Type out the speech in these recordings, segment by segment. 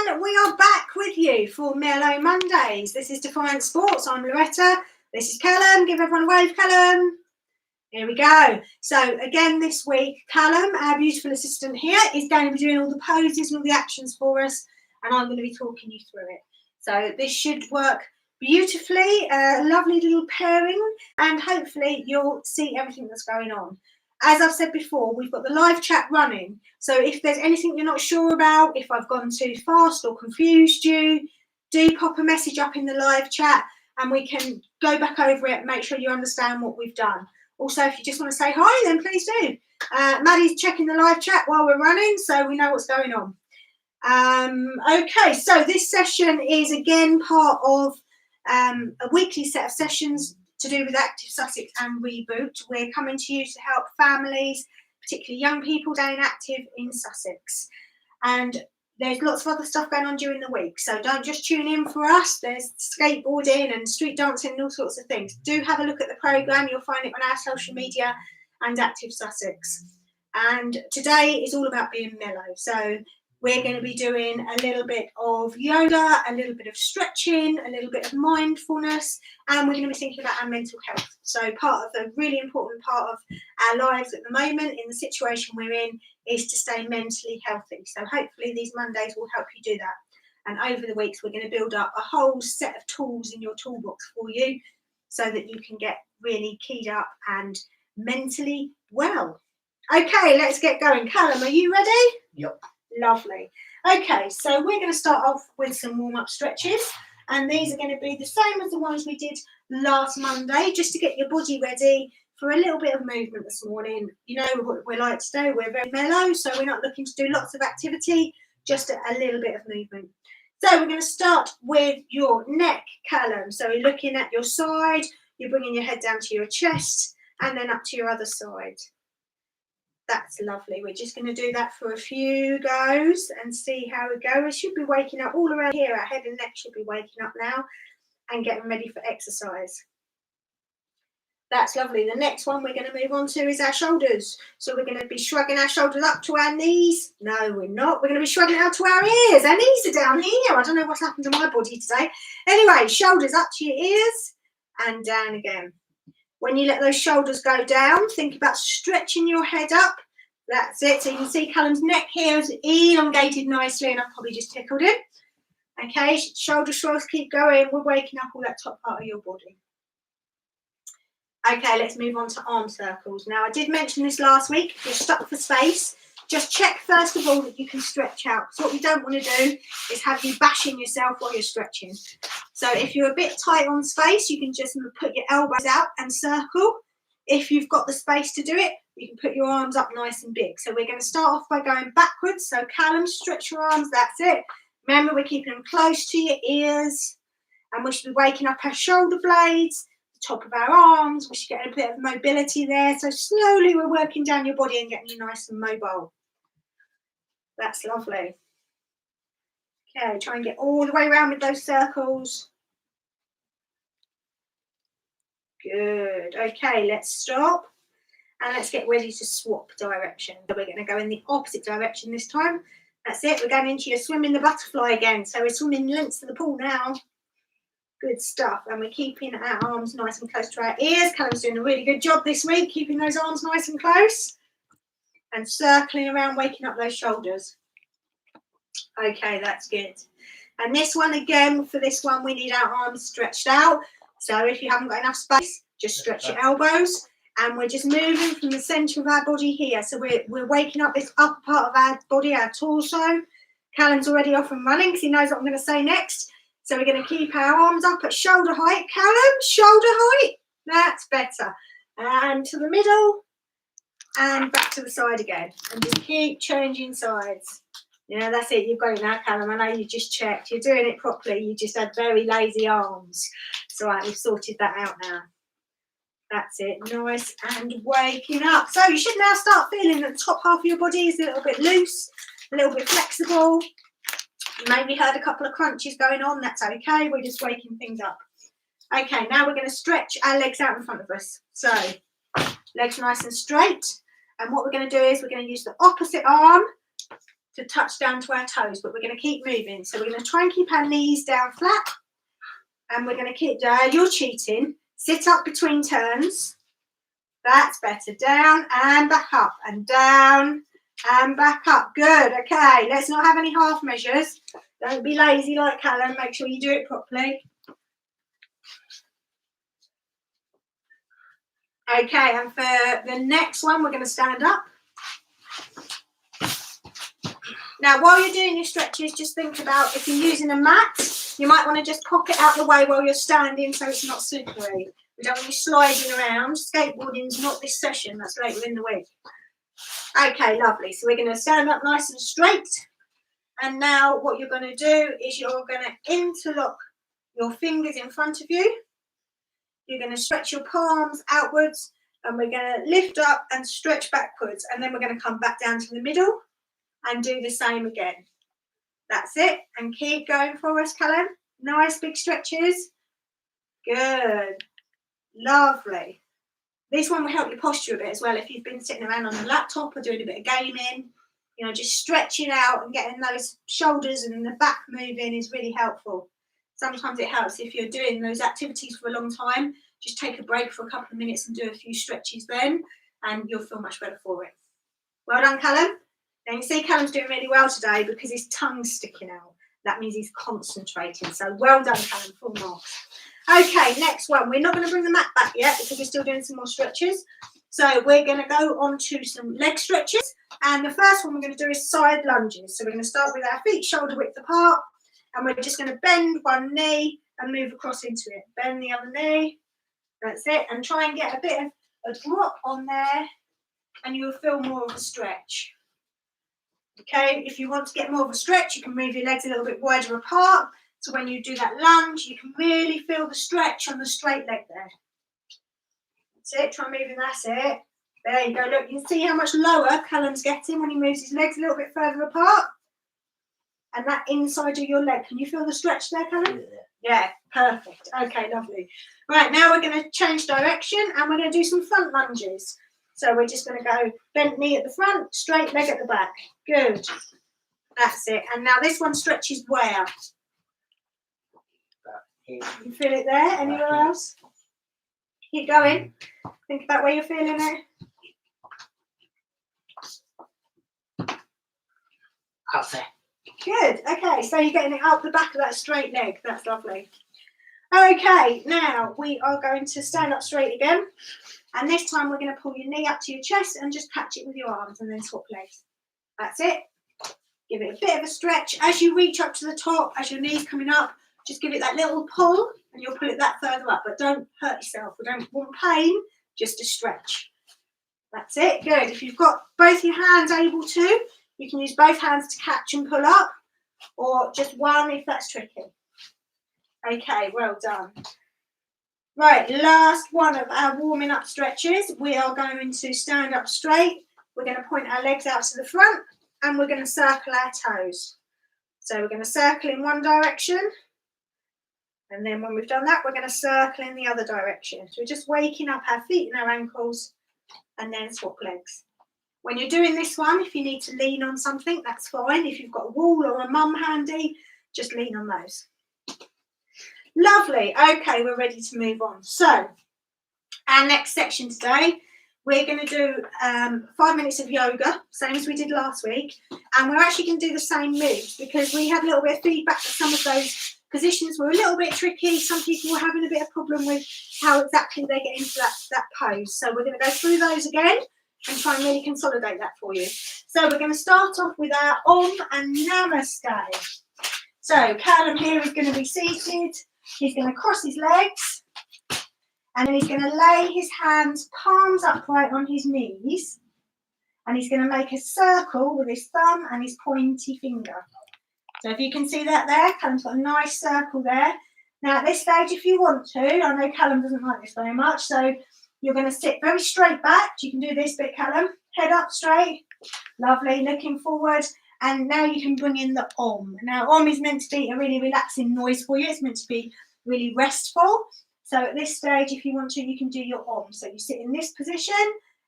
everyone, we are back with you for Mellow Mondays. This is Defiant Sports. I'm Loretta. This is Callum. Give everyone a wave, Callum. Here we go. So again this week, Callum, our beautiful assistant here, is going to be doing all the poses and all the actions for us, and I'm going to be talking you through it. So this should work beautifully, a lovely little pairing, and hopefully you'll see everything that's going on. As I've said before, we've got the live chat running. So if there's anything you're not sure about, if I've gone too fast or confused you, do pop a message up in the live chat and we can go back over it and make sure you understand what we've done. Also, if you just want to say hi, then please do. Maddie's checking the live chat while we're running, so we know what's going on. Okay, so this session is again part of a weekly set of sessions to do with Active Sussex and REBOOT. We're coming to you to help families, particularly young people, staying active in Sussex. And there's lots of other stuff going on during the week, so don't just tune in for us. There's skateboarding and street dancing and all sorts of things. Do have a look at the programme. You'll find it on our social media and Active Sussex. And today is all about being mellow. So we're going to be doing a little bit of yoga, a little bit of stretching, a little bit of mindfulness, and we're going to be thinking about our mental health. So part of the really important part of our lives at the moment in the situation we're in is to stay mentally healthy. So hopefully these Mondays will help you do that. And over the weeks, we're going to build up a whole set of tools in your toolbox for you so that you can get really keyed up and mentally well. Okay, let's get going. Callum, are you ready? Yep. Lovely. Okay, so we're going to start off with some warm-up stretches, and these are going to be the same as the ones we did last Monday, just to get your body ready for a little bit of movement this morning. You know what we like to do, we're very mellow, so we're not looking to do lots of activity, just a little bit of movement. So we're going to start with your neck, Callum. So you're looking at your side, you're bringing your head down to your chest, and then up to your other side. That's lovely. We're just going to do that for a few goes and see how we go. We should be waking up all around here. Our head and neck should be waking up now and getting ready for exercise. That's lovely. The next one we're going to move on to is our shoulders. So we're going to be shrugging our shoulders up to our knees. No, we're not. We're going to be shrugging out to our ears. Our knees are down here. I don't know what's happened to my body today. Anyway, shoulders up to your ears and down again. When you let those shoulders go down, think about stretching your head up. That's it. So you can see Callum's neck here is elongated nicely, and I've probably just tickled him. Okay, shoulder shrugs, keep going. We're waking up all that top part of your body. Okay, let's move on to arm circles. Now, I did mention this last week. If you're stuck for space, just check first of all that you can stretch out. So what we don't want to do is have you bashing yourself while you're stretching. So if you're a bit tight on space, you can just put your elbows out and circle. If you've got the space to do it, you can put your arms up nice and big. So we're going to start off by going backwards. So Callum, stretch your arms, that's it. Remember, we're keeping them close to your ears, and we should be waking up our shoulder blades, the top of our arms. We should get a bit of mobility there. So slowly we're working down your body and getting you nice and mobile. That's lovely. Okay, try and get all the way around with those circles. Good. Okay, let's stop and let's get ready to swap direction. So we're going to go in the opposite direction this time. That's it. We're going into your swimming the butterfly again. So we're swimming lengths of the pool now. Good stuff. And we're keeping our arms nice and close to our ears. Callum's doing a really good job this week, keeping those arms nice and close and circling around, waking up those shoulders. Okay, that's good. And this one again, for this one, we need our arms stretched out. So if you haven't got enough space, just stretch your elbows. And we're just moving from the centre of our body here. So we're waking up this upper part of our body, our torso. Callum's already off and running because he knows what I'm going to say next. So we're going to keep our arms up at shoulder height. Callum, shoulder height. That's better. And to the middle and back to the side again. And just keep changing sides. Yeah, that's it. You've got it now, Callum. I know you just checked. You're doing it properly. You just had very lazy arms. It's all right. We've sorted that out now. That's it. Nice and waking up. So you should now start feeling that the top half of your body is a little bit loose, a little bit flexible. You maybe heard a couple of crunches going on. That's okay. We're just waking things up. Okay, now we're going to stretch our legs out in front of us. So legs nice and straight. And what we're going to do is we're going to use the opposite arm to touch down to our toes, but we're going to keep moving. So we're going to try and keep our knees down flat, and we're going to keep down. You're cheating. Sit up between turns. That's better. Down and back up, and down and back up. Good. Okay, let's not have any half measures. Don't be lazy like Callum. Make sure you do it properly. Okay, and for the next one, we're going to stand up. Now, while you're doing your stretches, just think about if you're using a mat, you might want to just pop it out the way while you're standing so it's not slippery. We don't want you sliding around. Skateboarding's not this session. That's later in the week. Okay, lovely. So we're going to stand up nice and straight. And now what you're going to do is you're going to interlock your fingers in front of you. You're going to stretch your palms outwards, and we're going to lift up and stretch backwards, and then we're going to come back down to the middle and do the same again. That's it, and keep going for us, Callum. Nice big stretches. Good. Lovely. This one will help your posture a bit as well. If you've been sitting around on the laptop or doing a bit of gaming, you know, just stretching out and getting those shoulders and the back moving is really helpful. Sometimes it helps if you're doing those activities for a long time. Just take a break for a couple of minutes and do a few stretches then, and you'll feel much better for it. Well done, Callum. Now you can see Callum's doing really well today because his tongue's sticking out. That means he's concentrating. So well done, Callum, full marks. Okay, next one. We're not going to bring the mat back yet because we're still doing some more stretches. So we're going to go on to some leg stretches. And the first one we're going to do is side lunges. So we're going to start with our feet shoulder width apart. And we're just going to bend one knee and move across into it. Bend the other knee. That's it. And try and get a bit of a drop on there. And you'll feel more of a stretch. Okay, if you want to get more of a stretch, you can move your legs a little bit wider apart. So when you do that lunge, you can really feel the stretch on the straight leg there. That's it. Try moving. That's it. There you go. Look, you can see how much lower Callum's getting when he moves his legs a little bit further apart. And that inside of your leg. Can you feel the stretch there, Callum? Yeah, perfect. Okay, lovely. Right, now we're going to change direction and we're going to do some front lunges. So we're just going to go bent knee at the front, straight leg at the back. Good. That's it. And now this one stretches where? You feel it there? Anywhere else? Keep going. Think about where you're feeling it. Up there. Good. Okay, so you're getting it up the back of that straight leg. That's lovely. Okay, now we are going to stand up straight again. And this time we're going to pull your knee up to your chest and just catch it with your arms and then swap legs. That's it. Give it a bit of a stretch. As you reach up to the top, as your knee's coming up, just give it that little pull and you'll pull it that further up. But don't hurt yourself. We don't want pain, just a stretch. That's it. Good. If you've got both your hands able to, you can use both hands to catch and pull up, or just one if that's tricky. Okay, well done. Right, last one of our warming up stretches. We are going to stand up straight. We're going to point our legs out to the front and we're going to circle our toes. So we're going to circle in one direction. And then when we've done that, we're going to circle in the other direction. So we're just waking up our feet and our ankles and then swap legs. When you're doing this one, if you need to lean on something, that's fine. If you've got a wall or a mum handy, just lean on those. Lovely. Okay, we're ready to move on. So our next section today, we're going to do 5 minutes of yoga, same as we did last week. And we're actually going to do the same moves because we had a little bit of feedback that some of those positions were a little bit tricky. Some people were having a bit of problem with how exactly they get into that pose. So we're going to go through those again and try and really consolidate that for you. So we're going to start off with our Om and Namaste. So Callum here is going to be seated. He's going to cross his legs and then he's going to lay his hands palms upright on his knees and he's going to make a circle with his thumb and his pointy finger. So if you can see that there, Callum's got a nice circle there. Now at this stage, if you want to, I know Callum doesn't like this very much, so you're going to sit very straight back. You can do this bit, Callum. Head up straight. Lovely, looking forward. And now you can bring in the Om. Now, Om is meant to be a really relaxing noise for you. It's meant to be really restful. So at this stage, if you want to, you can do your Om. So you sit in this position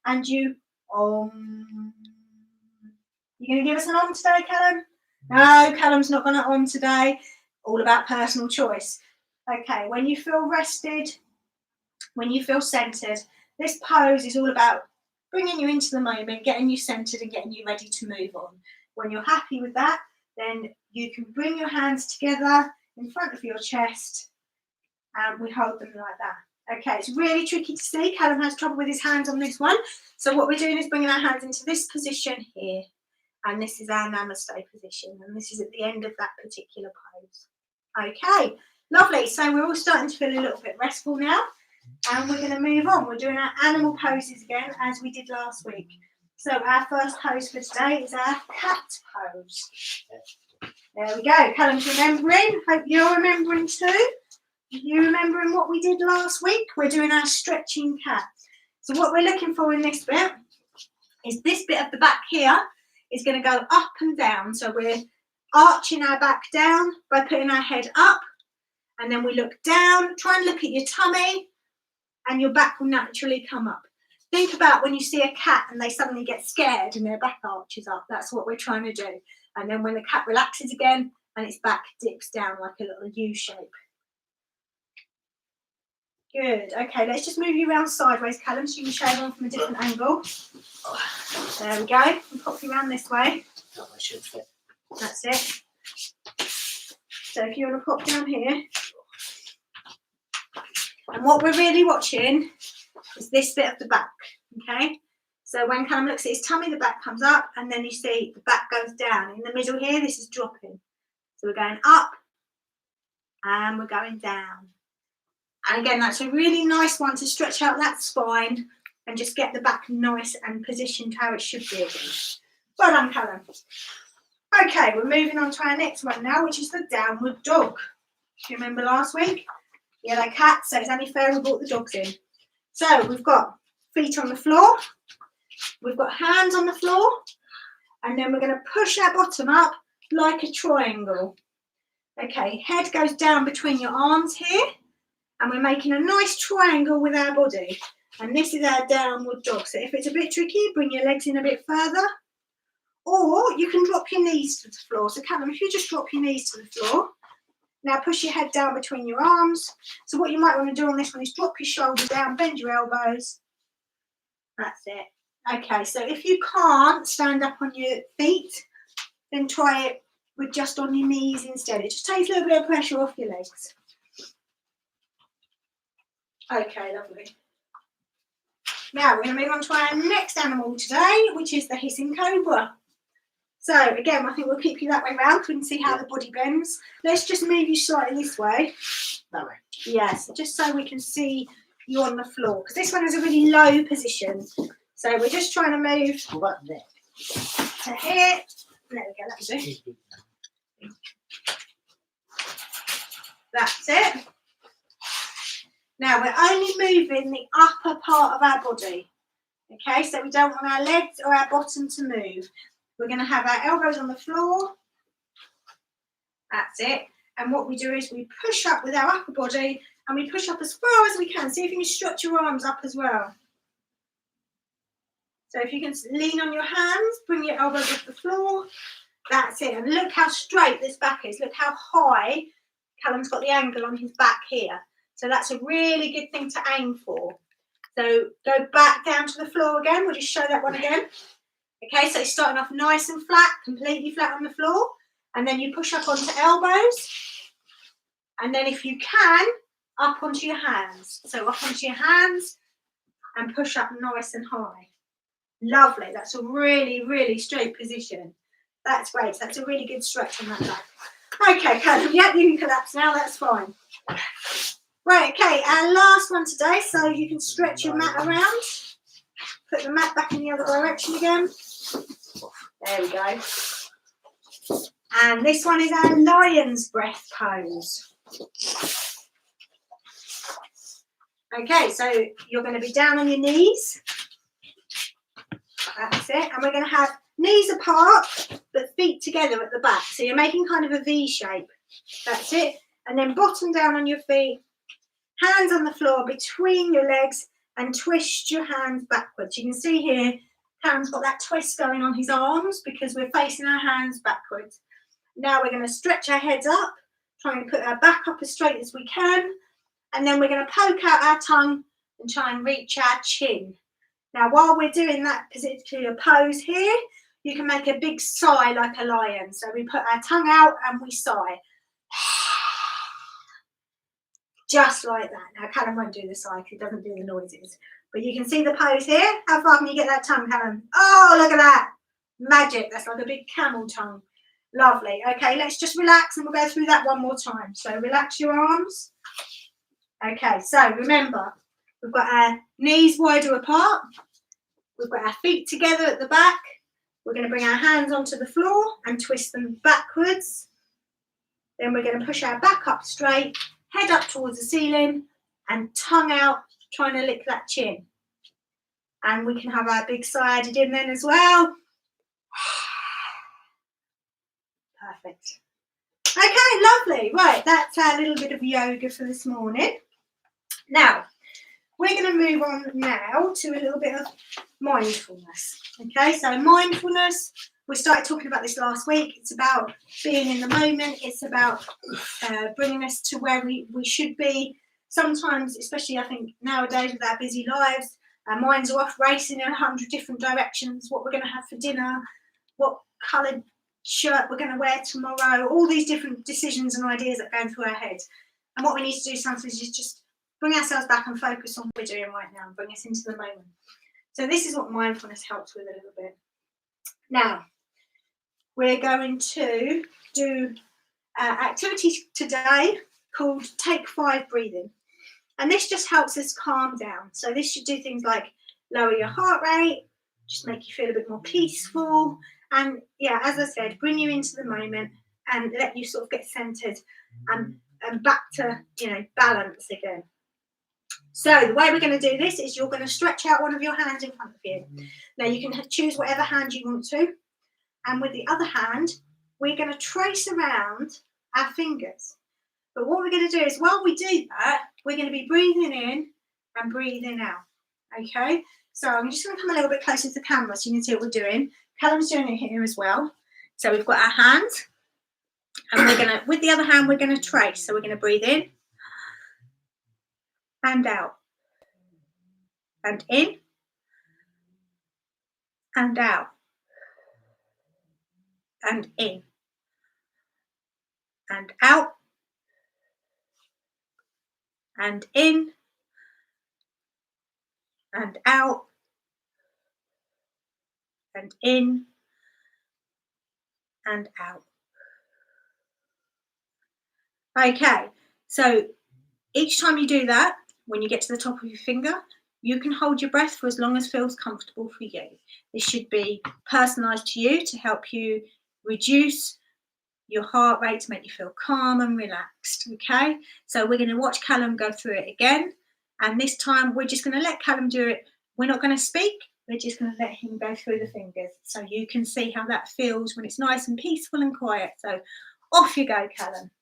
and you Om. You You going to give us an on today, Callum? No, Callum's not going to on today. All about personal choice. Okay, when you feel rested, when you feel centered, this pose is all about bringing you into the moment, getting you centered and getting you ready to move on. When you're happy with that, then you can bring your hands together in front of your chest and we hold them like that. Okay, it's really tricky to see. Callum has trouble with his hands on this one. So what we're doing is bringing our hands into this position here. And this is our namaste position. And this is at the end of that particular pose. Okay, lovely. So we're all starting to feel a little bit restful now. And we're going to move on. We're doing our animal poses again as we did last week. So our first pose for today is our cat pose. There we go. Callum's remembering. Hope you're remembering too. You remembering what we did last week? We're doing our stretching cat. So what we're looking for in this bit is this bit of the back here is going to go up and down. So we're arching our back down by putting our head up. And then we look down. Try and look at your tummy. And your back will naturally come up. Think about when you see a cat and they suddenly get scared and their back arches up. That's what we're trying to do. And then when the cat relaxes again and its back dips down like a little U shape. Good. Okay, let's just move you around sideways, Callum, so you can show everyone from a different angle. There we go. And pop you around this way. That's it. So if you want to pop down here. And what we're really watching is this bit of the back, okay? So when Callum looks at his tummy, the back comes up, and then you see the back goes down. In the middle here, this is dropping. So we're going up, and we're going down. And again, that's a really nice one to stretch out that spine and just get the back nice and positioned how it should be again. Well done, Callum. Okay, we're moving on to our next one now, which is the downward dog. Do you remember last week? Yellow cat, so it's only fair we brought the dogs in. So we've got feet on the floor, we've got hands on the floor, and then we're going to push our bottom up like a triangle. Okay, head goes down between your arms here, and we're making a nice triangle with our body. And this is our downward dog. So if it's a bit tricky, bring your legs in a bit further, or you can drop your knees to the floor. So Callum, if you just drop your knees to the floor, now push your head down between your arms. So what you might want to do on this one is drop your shoulders down, bend your elbows. That's it. Okay, so if you can't stand up on your feet, then try it with just on your knees instead. It just takes a little bit of pressure off your legs. Okay, lovely. Now we're going to move on to our next animal today, which is the hissing cobra. So again, I think we'll keep you that way round so we can see how the body bends. Let's just move you slightly this way. That way. Yes, just so we can see you on the floor. Because this one is a really low position. So we're just trying to move to here. There we go, that's it. That's it. Now we're only moving the upper part of our body. Okay, so we don't want our legs or our bottom to move. We're going to have our elbows on the floor. That's it. And what we do is we push up with our upper body and we push up as far as we can. See if you can stretch your arms up as well. So if you can lean on your hands, bring your elbows off the floor. That's it. And look how straight this back is. Look how high Callum's got the angle on his back here. So that's a really good thing to aim for. So go back down to the floor again. We'll just show that one again. Okay, so it's starting off nice and flat, completely flat on the floor. And then you push up onto elbows. And then if you can, up onto your hands. So up onto your hands and push up nice and high. Lovely. That's a really, really straight position. That's great. So that's a really good stretch on that back. Okay, Callum, yep, you can collapse now. That's fine. Right, okay, our last one today. So you can stretch your mat around. Put the mat back in the other direction again. There we go. And this one is our lion's breath pose. Okay, so you're going to be down on your knees. That's it. And we're going to have knees apart, but feet together at the back. So you're making kind of a V shape. That's it. And then bottom down on your feet, hands on the floor between your legs, and twist your hands backwards. You can see here, Callum's got that twist going on his arms because we're facing our hands backwards. Now we're going to stretch our heads up, try and put our back up as straight as we can, and then we're going to poke out our tongue and try and reach our chin. Now, while we're doing that particular pose here, you can make a big sigh like a lion. So we put our tongue out and we sigh. Just like that. Now, Callum won't do the sigh because he doesn't do the noises. But you can see the pose here. How far can you get that tongue, Callum? Oh, look at that. Magic. That's like a big camel tongue. Lovely. Okay, let's just relax and we'll go through that one more time. So relax your arms. Okay, so remember, we've got our knees wider apart. We've got our feet together at the back. We're going to bring our hands onto the floor and twist them backwards. Then we're going to push our back up straight, head up towards the ceiling, and tongue out, trying to lick that chin. And we can have our big sigh added in then as well. Perfect. Okay, lovely. Right, that's our little bit of yoga for this morning. Now, we're going to move on now to a little bit of mindfulness. Okay, so mindfulness, we started talking about this last week. It's about being in the moment. It's about bringing us to where we should be. Sometimes, especially I think nowadays with our busy lives, our minds are off racing in 100 different directions. What we're going to have for dinner, what coloured shirt we're going to wear tomorrow, all these different decisions and ideas that go through our heads. And what we need to do sometimes is just bring ourselves back and focus on what we're doing right now and bring us into the moment. So this is what mindfulness helps with a little bit. Now, we're going to do activities today called Take 5 breathing. And this just helps us calm down. So this should do things like lower your heart rate, just make you feel a bit more peaceful. And yeah, as I said, bring you into the moment and let you sort of get centered and back to, balance again. So the way we're going to do this is you're going to stretch out one of your hands in front of you. Now you can choose whatever hand you want to. And with the other hand, we're going to trace around our fingers. But what we're going to do is while we do that, we're going to be breathing in and breathing out. Okay? So I'm just going to come a little bit closer to the camera so you can see what we're doing. Callum's doing it here as well. So we've got our hands. And we're going to, with the other hand, we're going to trace. So we're going to breathe in. And out, and in, and out, and in, and out, and in, and out, and in, and out. Okay, so each time you do that, when you get to the top of your finger, you can hold your breath for as long as feels comfortable for you. This should be personalised to you to help you reduce your heart rate, to make you feel calm and relaxed, okay? So we're going to watch Callum go through it again. And this time we're just going to let Callum do it. We're not going to speak. We're just going to let him go through the fingers so you can see how that feels when it's nice and peaceful and quiet. So off you go, Callum.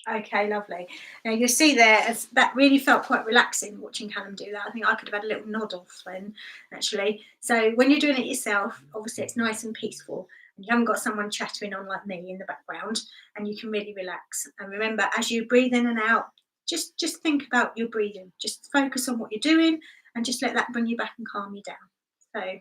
Okay, lovely. Now you'll see there, as that really felt quite relaxing watching Callum do that. I think I could have had a little nod off then, actually. So when you're doing it yourself, obviously it's nice and peaceful, and you haven't got someone chattering on like me in the background, and you can really relax. And remember, as you breathe in and out, just think about your breathing. Just focus on what you're doing, and just let that bring you back and calm you down.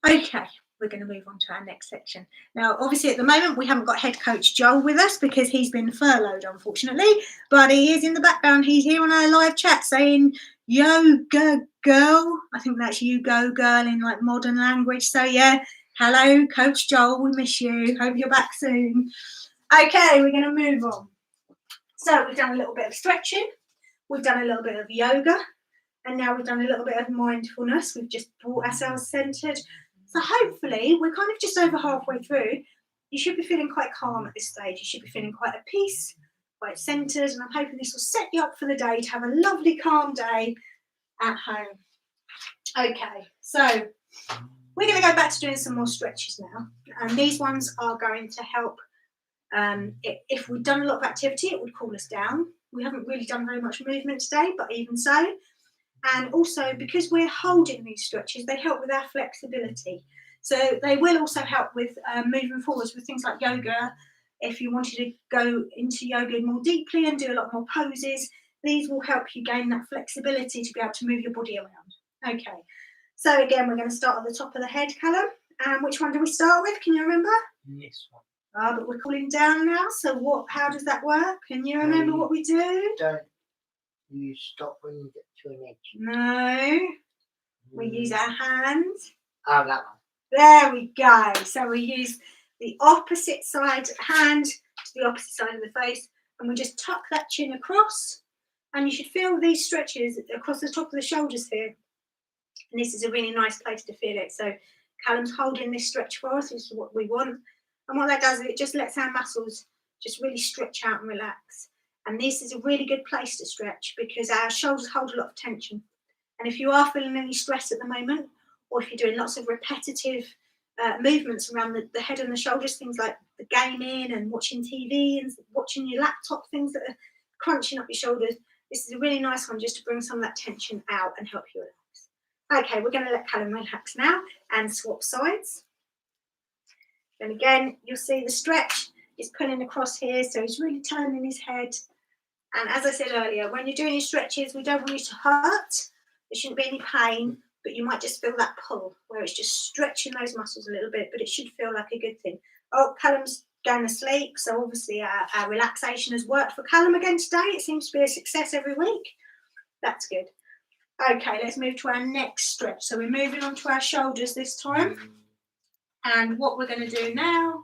So, okay. We're going to move on to our next section. Now, obviously, at the moment, we haven't got head coach Joel with us because he's been furloughed, unfortunately. But he is in the background. He's here on our live chat saying, "Yo, go, girl." I think that's "you go, girl" in like modern language. So, yeah, hello, Coach Joel. We miss you. Hope you're back soon. Okay, we're going to move on. So, we've done a little bit of stretching. We've done a little bit of yoga. And now we've done a little bit of mindfulness. We've just brought ourselves centered. So hopefully we're kind of just over halfway through. you should be feeling quite calm at this stage. You should be feeling quite at peace, quite centered, and I'm hoping this will set you up for the day to have a lovely, calm day at home. Okay, so we're going to go back to doing some more stretches now, and these ones are going to help. If we've done a lot of activity, it would cool us down. We haven't really done very much movement today, but even so, and also because we're holding these stretches, they help with our flexibility. So they will also help with moving forwards with things like yoga. If you wanted to go into yoga more deeply and do a lot more poses, these will help you gain that flexibility to be able to move your body around. Okay, so again, we're going to start at the top of the head, Callum. Which one do we start with? Can you remember? This one. But we're cooling down now. So what? How does that work? Can you remember what we do? Don't you stop when you get to an edge? No. We use our hands. Oh, that one. There we go. So we use the opposite side hand to the opposite side of the face, and we just tuck that chin across. And you should feel these stretches across the top of the shoulders here. And this is a really nice place to feel it. So Callum's holding this stretch for us, which is what we want. And what that does is it just lets our muscles just really stretch out and relax. And this is a really good place to stretch because our shoulders hold a lot of tension. And if you are feeling any stress at the moment, or if you're doing lots of repetitive movements around the head and the shoulders, things like the gaming and watching TV and watching your laptop, things that are crunching up your shoulders, this is a really nice one just to bring some of that tension out and help you relax. Okay, we're going to let Callum relax now and swap sides. And again, you'll see the stretch is pulling across here, so he's really turning his head. And as I said earlier, when you're doing your stretches, we don't want you to hurt. There shouldn't be any pain, but you might just feel that pull where it's just stretching those muscles a little bit, but it should feel like a good thing. Oh, Callum's going to sleep, so obviously our relaxation has worked for Callum again today. It seems to be a success every week. That's good. Okay, let's move to our next stretch. So we're moving on to our shoulders this time. And what we're going to do now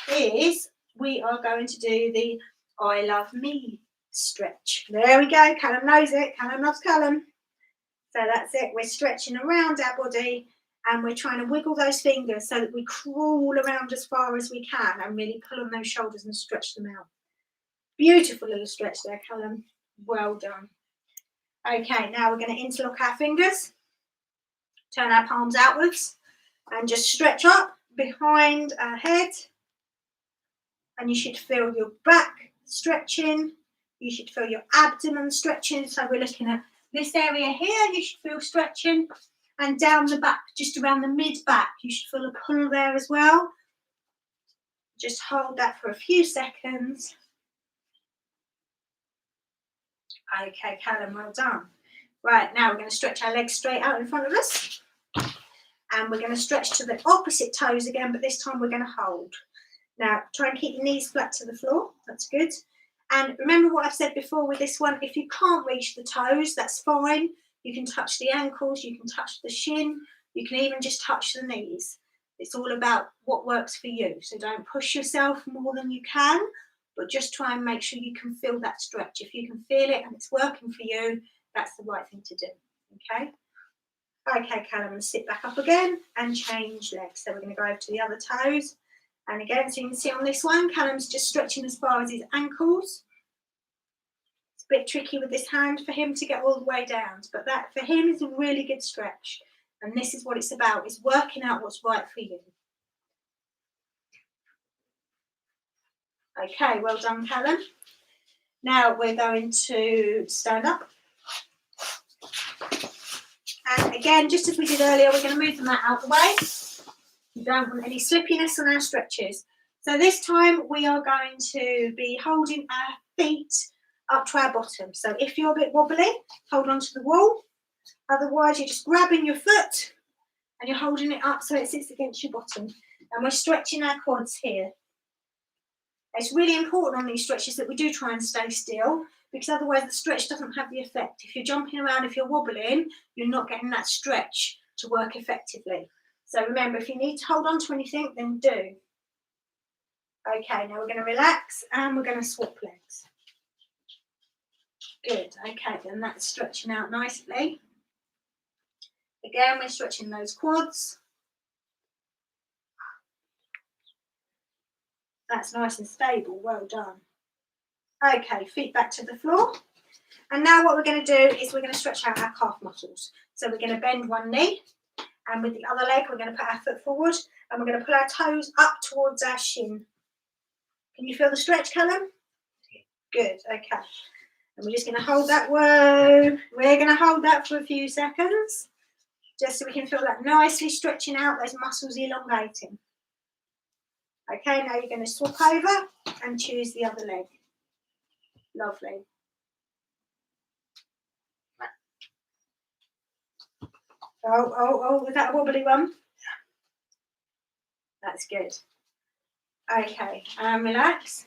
is we are going to do the I love me stretch. There we go. Callum knows it. Callum loves Callum. So that's it. We're stretching around our body and we're trying to wiggle those fingers so that we crawl around as far as we can and really pull on those shoulders and stretch them out. Beautiful little stretch there, Callum. Well done. Okay, now we're going to interlock our fingers, turn our palms outwards and just stretch up behind our head. And you should feel your back stretching. You should feel your abdomen stretching. So we're looking at this area here. You should feel stretching. And down the back, just around the mid-back, you should feel a pull there as well. Just hold that for a few seconds. Okay, Callum, well done. Right, now we're going to stretch our legs straight out in front of us. And we're going to stretch to the opposite toes again, but this time we're going to hold. Now, try and keep your knees flat to the floor. That's good. And remember what I've said before with this one. If you can't reach the toes, that's fine. You can touch the ankles. You can touch the shin. You can even just touch the knees. It's all about what works for you. So don't push yourself more than you can, but just try and make sure you can feel that stretch. If you can feel it and it's working for you, that's the right thing to do. Okay? Okay, Callum, sit back up again and change legs. So we're going to go over to the other toes. And again, so you can see on this one, Callum's just stretching as far as his ankles. It's a bit tricky with this hand for him to get all the way down, but that for him is a really good stretch. And this is what it's about, is working out what's right for you. Okay, well done, Callum. Now we're going to stand up. And again, just as we did earlier, we're going to move the mat out the way. You don't want any slippiness on our stretches. So this time we are going to be holding our feet up to our bottom. So if you're a bit wobbly, hold on to the wall. Otherwise, you're just grabbing your foot and you're holding it up so it sits against your bottom. And we're stretching our quads here. It's really important on these stretches that we do try and stay still, because otherwise the stretch doesn't have the effect. If you're jumping around, if you're wobbling, you're not getting that stretch to work effectively. So remember, if you need to hold on to anything, then do. Okay, now we're going to relax and we're going to swap legs. Good, okay, then that's stretching out nicely. Again, we're stretching those quads. That's nice and stable. Well done. Okay, feet back to the floor. And now what we're going to do is we're going to stretch out our calf muscles. So we're going to bend one knee, and with the other leg we're going to put our foot forward, and we're going to pull our toes up towards our shin. Can you feel the stretch, Callum? Good, okay. And we're just going to hold that. Whoa. We're going to hold that for a few seconds, just so we can feel that nicely stretching out, those muscles elongating. Okay, now you're going to swap over and choose the other leg. Lovely. Oh, was that a wobbly one? That's good. Okay, relax.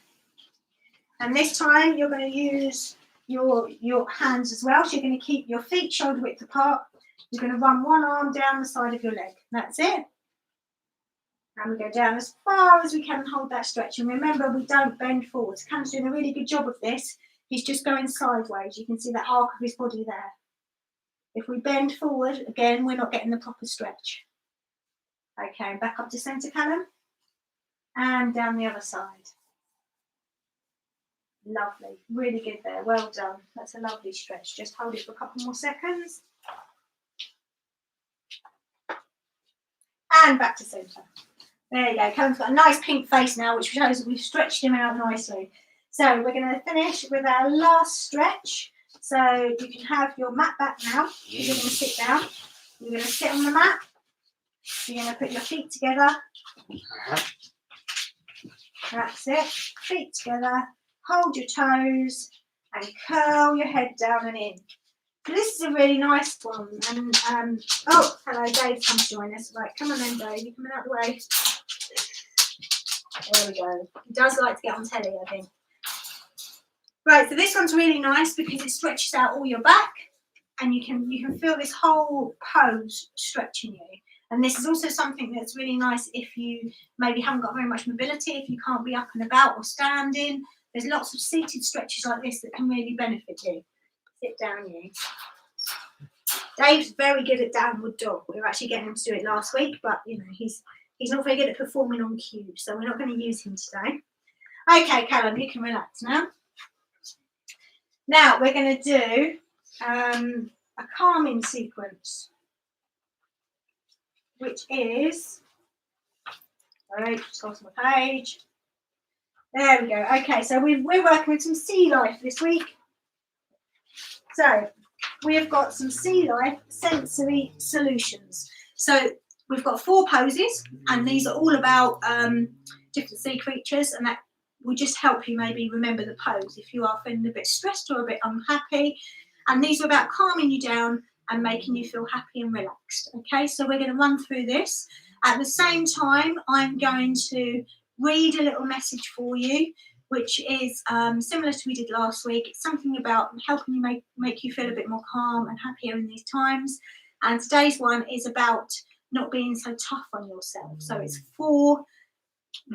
And this time you're going to use your hands as well. So you're going to keep your feet shoulder width apart. You're going to run one arm down the side of your leg. That's it. And we go down as far as we can and hold that stretch. And remember, we don't bend forwards. Cam's doing a really good job of this. He's just going sideways. You can see that arc of his body there. If we bend forward, again, we're not getting the proper stretch. Okay, back up to centre, Callum. And down the other side. Lovely, really good there, well done. That's a lovely stretch. Just hold it for a couple more seconds. And back to centre. There you go, Callum's got a nice pink face now, which shows that we've stretched him out nicely. So we're going to finish with our last stretch. So you can have your mat back now. You're going to sit down. You're going to sit on the mat. You're going to put your feet together. That's it. Feet together. Hold your toes and curl your head down and in. So this is a really nice one. And oh, hello, Dave, come to join us. Right, come on then, Dave. You're coming out the way. There we go. He does like to get on telly, I think. Right, so this one's really nice because it stretches out all your back, and you can feel this whole pose stretching you. And this is also something that's really nice if you maybe haven't got very much mobility, if you can't be up and about or standing. There's lots of seated stretches like this that can really benefit you. Sit down, you. Dave's very good at downward dog. We were actually getting him to do it last week, but you know he's not very good at performing on cue, so we're not going to use him today. Okay, Callum, you can relax now. Now we're going to do a calming sequence, which is, right, just go to my page. There we go. Okay, so we're working with some sea life this week. So we have got some sea life sensory solutions. So we've got 4 poses, and these are all about different sea creatures, and that will just help you maybe remember the pose if you are feeling a bit stressed or a bit unhappy. And these are about calming you down and making you feel happy and relaxed. Okay, so we're going to run through this. At the same time, I'm going to read a little message for you, which is similar to we did last week. It's something about helping you make you feel a bit more calm and happier in these times. And today's one is about not being so tough on yourself. So it's 4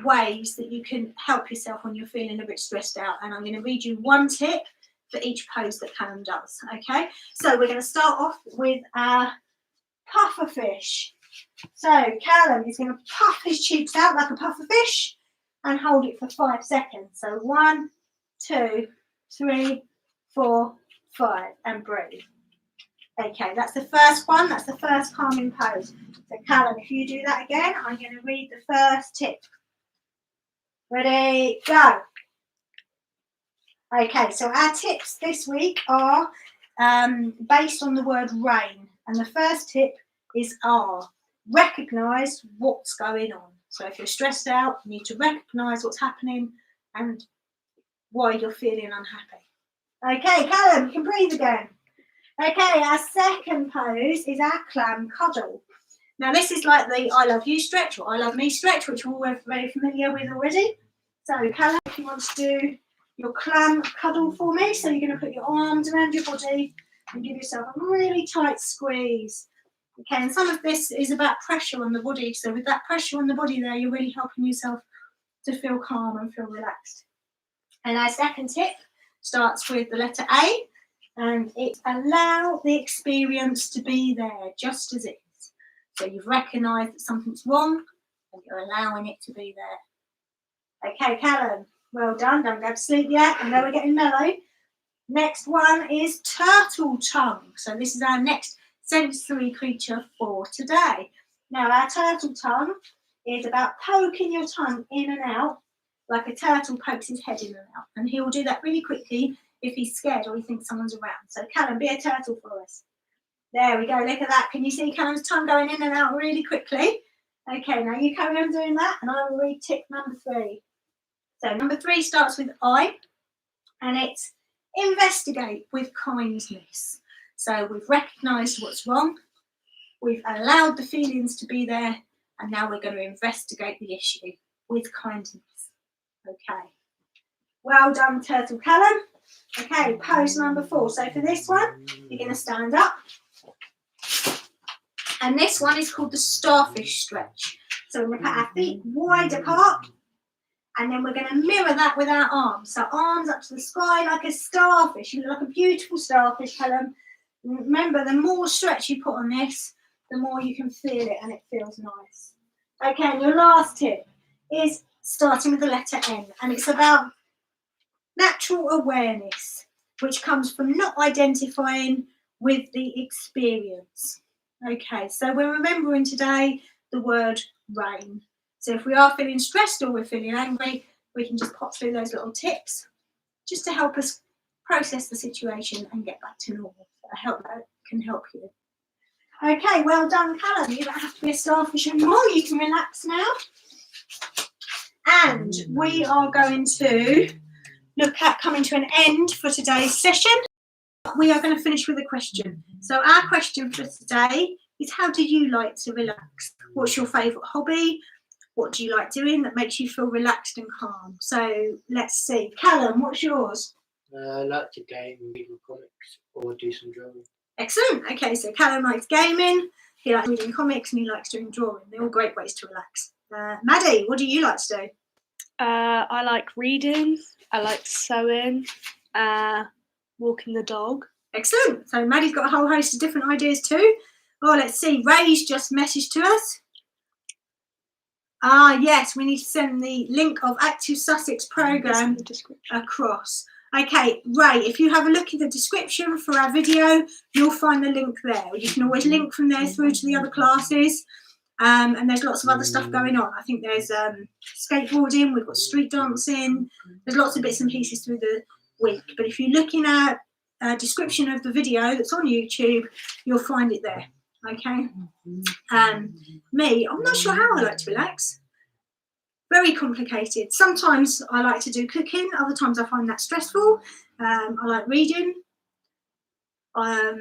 ways that you can help yourself when you're feeling a bit stressed out. And I'm going to read you 1 tip for each pose that Callum does. Okay, so we're going to start off with our pufferfish. So Callum is going to puff his cheeks out like a pufferfish and hold it for 5 seconds. So 1, 2, 3, 4, 5, and breathe. Okay, that's the first one. That's the first calming pose. So Callum, if you do that again, I'm going to read the first tip. Ready, go. Okay, so our tips this week are based on the word rain. And the first tip is R. Recognise what's going on. So if you're stressed out, you need to recognise what's happening and why you're feeling unhappy. Okay, Callum, you can breathe again. Okay, our second pose is our clam cuddle. Now this is like the I love you stretch or I love me stretch, which we're all very familiar with already. So Callum, if you want to do your clam cuddle for me, so you're going to put your arms around your body and give yourself a really tight squeeze. Okay, and some of this is about pressure on the body. So with that pressure on the body there, you're really helping yourself to feel calm and feel relaxed. And our second tip starts with the letter A, and it's allow the experience to be there just as it is. So you've recognised that something's wrong and you're allowing it to be there. Okay, Callum, well done. Don't go to sleep yet. I know we're getting mellow. Next one is turtle tongue. So this is our next sensory creature for today. Now, our turtle tongue is about poking your tongue in and out like a turtle pokes his head in and out. And he will do that really quickly if he's scared or he thinks someone's around. So, Callum, be a turtle for us. There we go. Look at that. Can you see Callum's tongue going in and out really quickly? Okay, now you carry on doing that and I will read tip number 3. So, number 3 starts with I, and it's investigate with kindness. So we've recognised what's wrong, we've allowed the feelings to be there, and now we're going to investigate the issue with kindness. Okay. Well done, Turtle Callum. Okay, pose number 4. So for this one, you're going to stand up. And this one is called the starfish stretch. So we're going to put our feet wide apart. And then we're going to mirror that with our arms. So arms up to the sky like a starfish. You look like a beautiful starfish, Helen. Remember, the more stretch you put on this, the more you can feel it and it feels nice. Okay, and your last tip is starting with the letter N. And it's about natural awareness, which comes from not identifying with the experience. Okay, so we're remembering today the word rain. So if we are feeling stressed or we're feeling angry, we can just pop through those little tips just to help us process the situation and get back to normal. That can help you. Okay, well done, Callum. You don't have to be a starfish anymore. You can relax now. And we are going to look at coming to an end for today's session. We are going to finish with a question. So our question for today is, how do you like to relax? What's your favourite hobby? What do you like doing that makes you feel relaxed and calm? So let's see. Callum, what's yours? I like to game, read comics, or do some drawing. Excellent. Okay, so Callum likes gaming, he likes reading comics, and he likes doing drawing. They're all great ways to relax. Maddie, what do you like to do? I like reading, I like sewing, walking the dog. Excellent. So Maddie's got a whole host of different ideas too. Oh, let's see. Ray's just messaged to us. Yes, we need to send the link of Active Sussex programme across. Okay, Ray, if you have a look at the description for our video, you'll find the link there. You can always link from there through to the other classes. And there's lots of other stuff going on. I think there's skateboarding, we've got street dancing. There's lots of bits and pieces through the week. But if you're looking at a description of the video that's on YouTube, you'll find it there. Okay. Me, I'm not sure how I like to relax. Very complicated. Sometimes I like to do cooking, other times I find that stressful. I like reading. I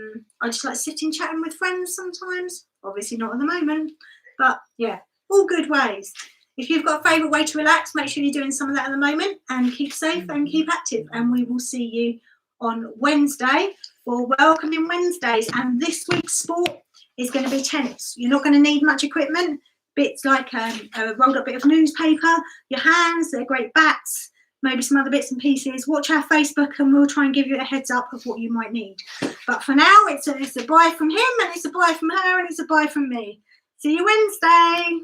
just like sitting chatting with friends sometimes. Obviously not at the moment, but yeah, all good ways. If you've got a favourite way to relax, make sure you're doing some of that at the moment, and keep safe and keep active. And we will see you on Wednesday for Welcoming Wednesdays. And this week's sport is going to be tennis. You're not going to need much equipment. Bits like a rolled up bit of newspaper, your hands, they're great bats, maybe some other bits and pieces. Watch our Facebook and we'll try and give you a heads up of what you might need. But for now, it's a bye from him, and it's a bye from her, and it's a bye from me. See you Wednesday.